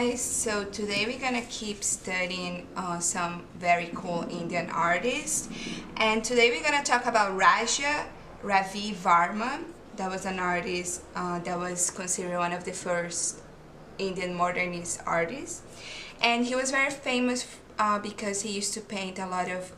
guys, so today we're gonna keep studying some very cool Indian artists, and today we're gonna talk about Raja Ravi Varma. That was an artist that was considered one of the first Indian modernist artists, and he was very famous because he used to paint a lot of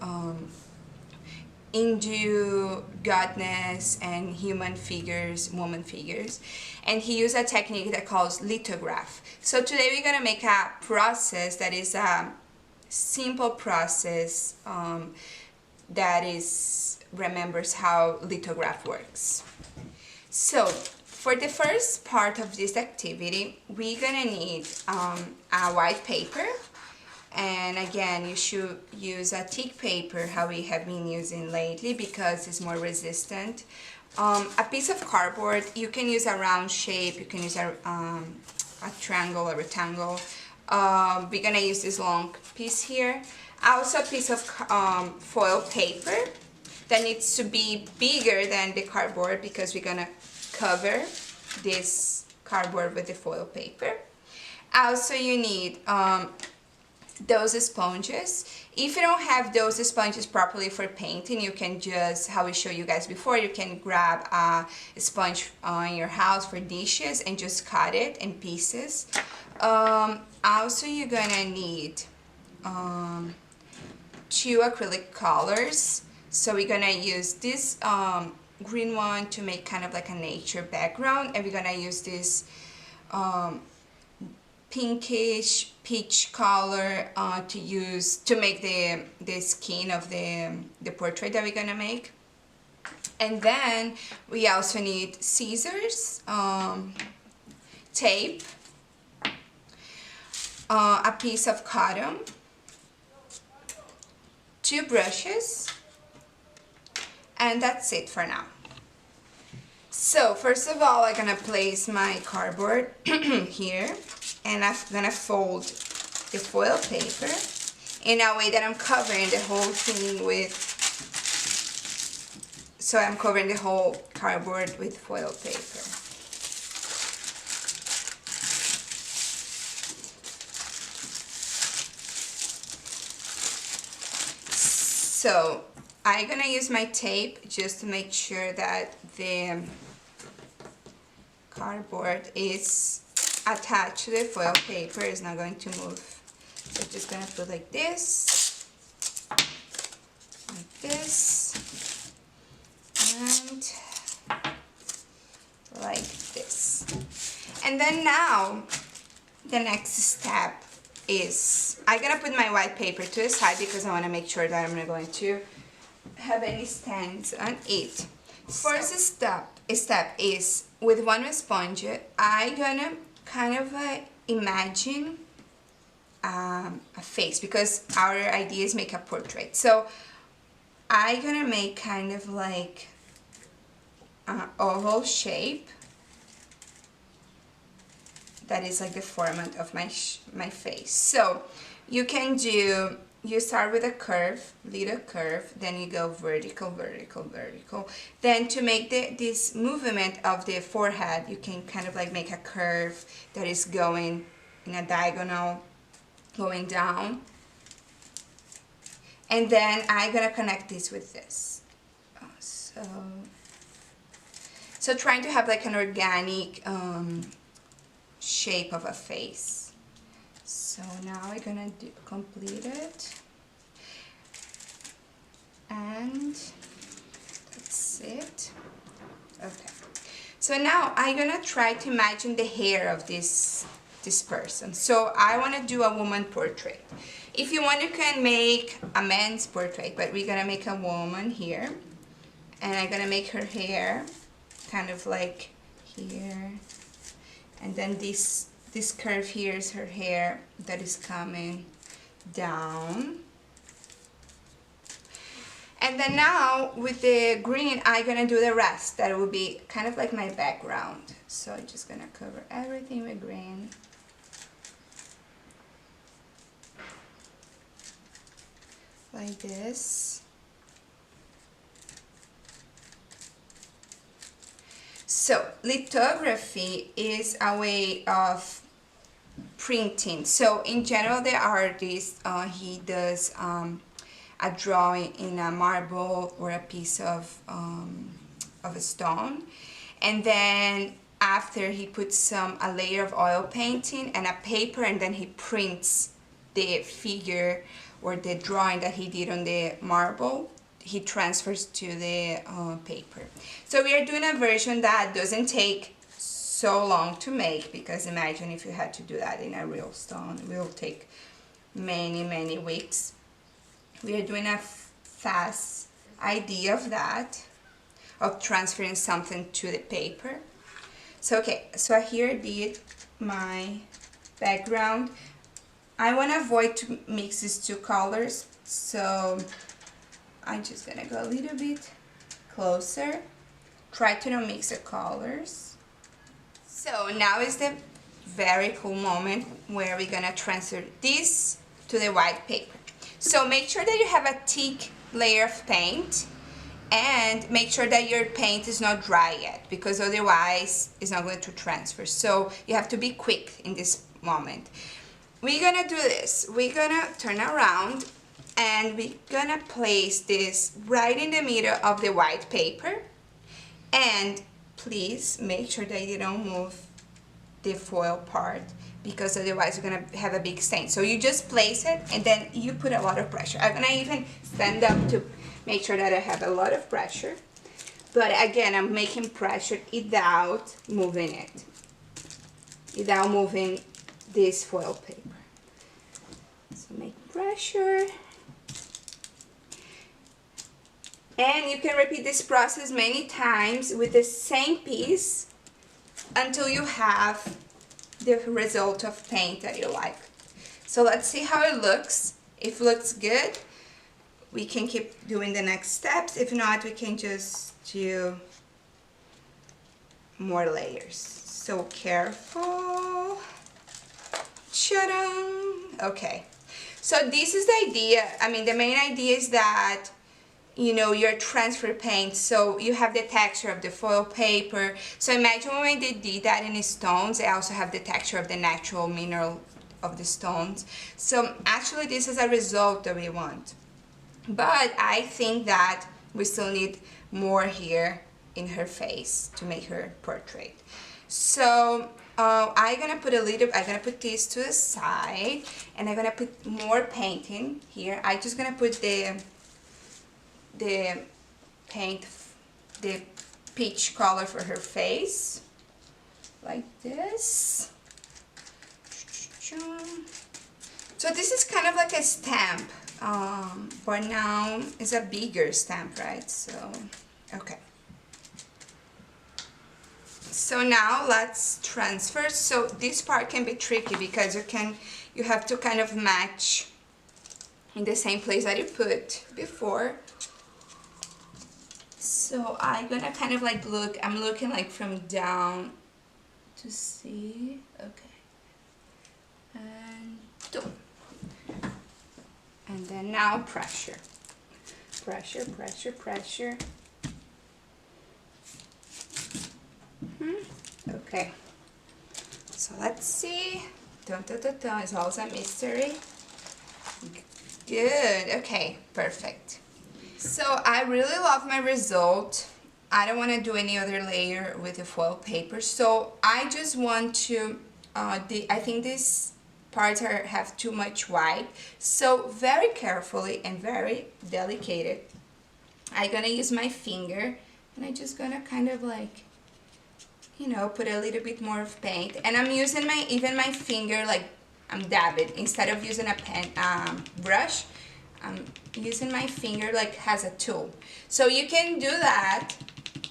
Hindu goddess and human figures, woman figures, and he used a technique that calls lithograph. So today we're gonna make a process that is a simple process that remembers how lithograph works. So for the first part of this activity, we're gonna need a white paper. And again, you should use a thick paper, how we have been using lately, because it's more resistant. A piece of cardboard, you can use a round shape, you can use a triangle or rectangle. We're gonna use this long piece here. Also a piece of foil paper that needs to be bigger than the cardboard because we're gonna cover this cardboard with the foil paper. Also you need those sponges. If you don't have those sponges properly for painting, you can just, how we showed you guys before, you can grab a sponge in your house for dishes and just cut it in pieces. Also you're gonna need 2 acrylic colors. So we're gonna use this green one to make kind of like a nature background, and we're gonna use this pinkish peach color to make the skin of the portrait that we're gonna make. And then we also need scissors, tape, a piece of cotton, 2 brushes, and that's it for now. So first of all, I'm gonna place my cardboard here, and I'm gonna fold the foil paper in a way that I'm covering the whole thing with, so I'm covering the whole cardboard with foil paper. So I'm gonna use my tape just to make sure that the cardboard is attached to the foil paper, is not going to move. So I'm just gonna put like this, and like this. And then now the next step is, I'm gonna put my white paper to the side because I want to make sure that I'm not going to have any stains on it. First step is, with one sponge, I'm gonna kind of imagine a face, because our idea is make a portrait. So I'm gonna make kind of like an oval shape that is like the format of my face. So you can do, you start with a curve, little curve, then you go vertical, vertical, vertical. Then to make this movement of the forehead, you can kind of like make a curve that is going in a diagonal, going down. And then I'm gonna connect this with this. So trying to have like an organic shape of a face. So now we're gonna complete it, and that's it. Okay, so now I'm gonna try to imagine the hair of this person. So I want to do a woman portrait. If you want, you can make a man's portrait, but we're gonna make a woman here, and I'm gonna make her hair kind of like here, and then this curve here is her hair that is coming down. And then now with the green, I'm gonna do the rest. That will be kind of like my background. So I'm just gonna cover everything with green. Like this. So lithography is a way of printing. So in general, the artist, he does a drawing in a marble or a piece of a stone, and then after he puts a layer of oil painting and a paper, and then he prints the figure or the drawing that he did on the marble, he transfers to the paper. So we are doing a version that doesn't take so long to make, because imagine if you had to do that in a real stone, it will take many weeks. We are doing a fast idea of that, of transferring something to the paper. So okay, so here I did my background. I want to avoid to mix these two colors, so I'm just gonna go a little bit closer. Try to not mix the colors. So now is the very cool moment where we're gonna transfer this to the white paper. So make sure that you have a thick layer of paint, and make sure that your paint is not dry yet, because otherwise it's not going to transfer. So you have to be quick in this moment. We're gonna do this. We're gonna turn around and we're gonna place this right in the middle of the white paper, and please make sure that you don't move the foil part, because otherwise you're gonna have a big stain. So you just place it and then you put a lot of pressure. I'm gonna even stand up to make sure that I have a lot of pressure, but again, I'm making pressure without moving it, without moving this foil paper. So make pressure, and you can repeat this process many times with the same piece until you have the result of paint that you like. So let's see how it looks. If it looks good, we can keep doing the next steps. If not, we can just do more layers. So careful. Ta-da! Okay. So this is the idea. I mean, the main idea is that, you know, your transfer paint, so you have the texture of the foil paper. So imagine when they did that in the stones, they also have the texture of the natural mineral of the stones. So actually this is a result that we want. But I think that we still need more here in her face to make her portrait. So I'm gonna put this to the side, and I'm gonna put more painting here. I'm just gonna put the paint, the peach color for her face, like this. So this is kind of like a stamp, but now it's a bigger stamp, right? So, okay. So now let's transfer. So this part can be tricky because you have to kind of match in the same place that you put before. So I'm gonna kind of like I'm looking like from down to see, okay, and boom. And then now pressure, pressure, pressure, pressure. Okay, so let's see. Dun, dun, dun, dun. It's always a mystery. Good, okay, perfect. So I really love my result. I don't want to do any other layer with the foil paper, so I just want to, I think these parts have too much white, so very carefully and very delicate, I'm gonna use my finger, and I'm just gonna kind of like, you know, put a little bit more of paint, and I'm using even my finger, like I'm dabbing instead of using a pen brush. I'm using my finger like as a tool. So you can do that,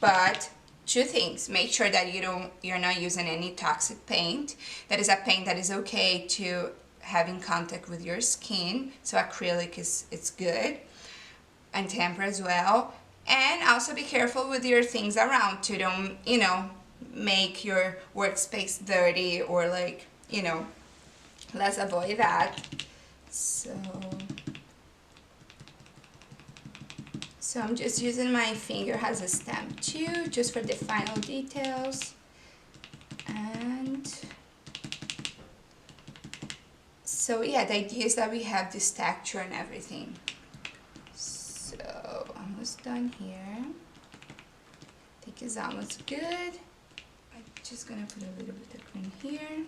but two things: make sure that you're not using any toxic paint. That is a paint that is okay to have in contact with your skin. So acrylic it's good, and tempera as well. And also be careful with your things around to don't, you know, make your workspace dirty, or like, you know, let's avoid that. So I'm just using my finger as a stamp too, just for the final details. And So yeah, the idea is that we have this texture and everything. So almost done here. I think it's almost good. I'm just gonna put a little bit of green here.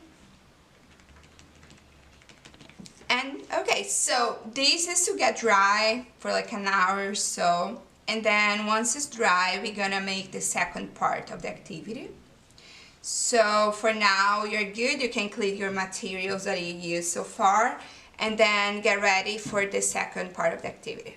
And okay, so this is to get dry for like an hour or so. And then once it's dry, we're gonna make the second part of the activity. So for now, you're good. You can clean your materials that you used so far and then get ready for the second part of the activity.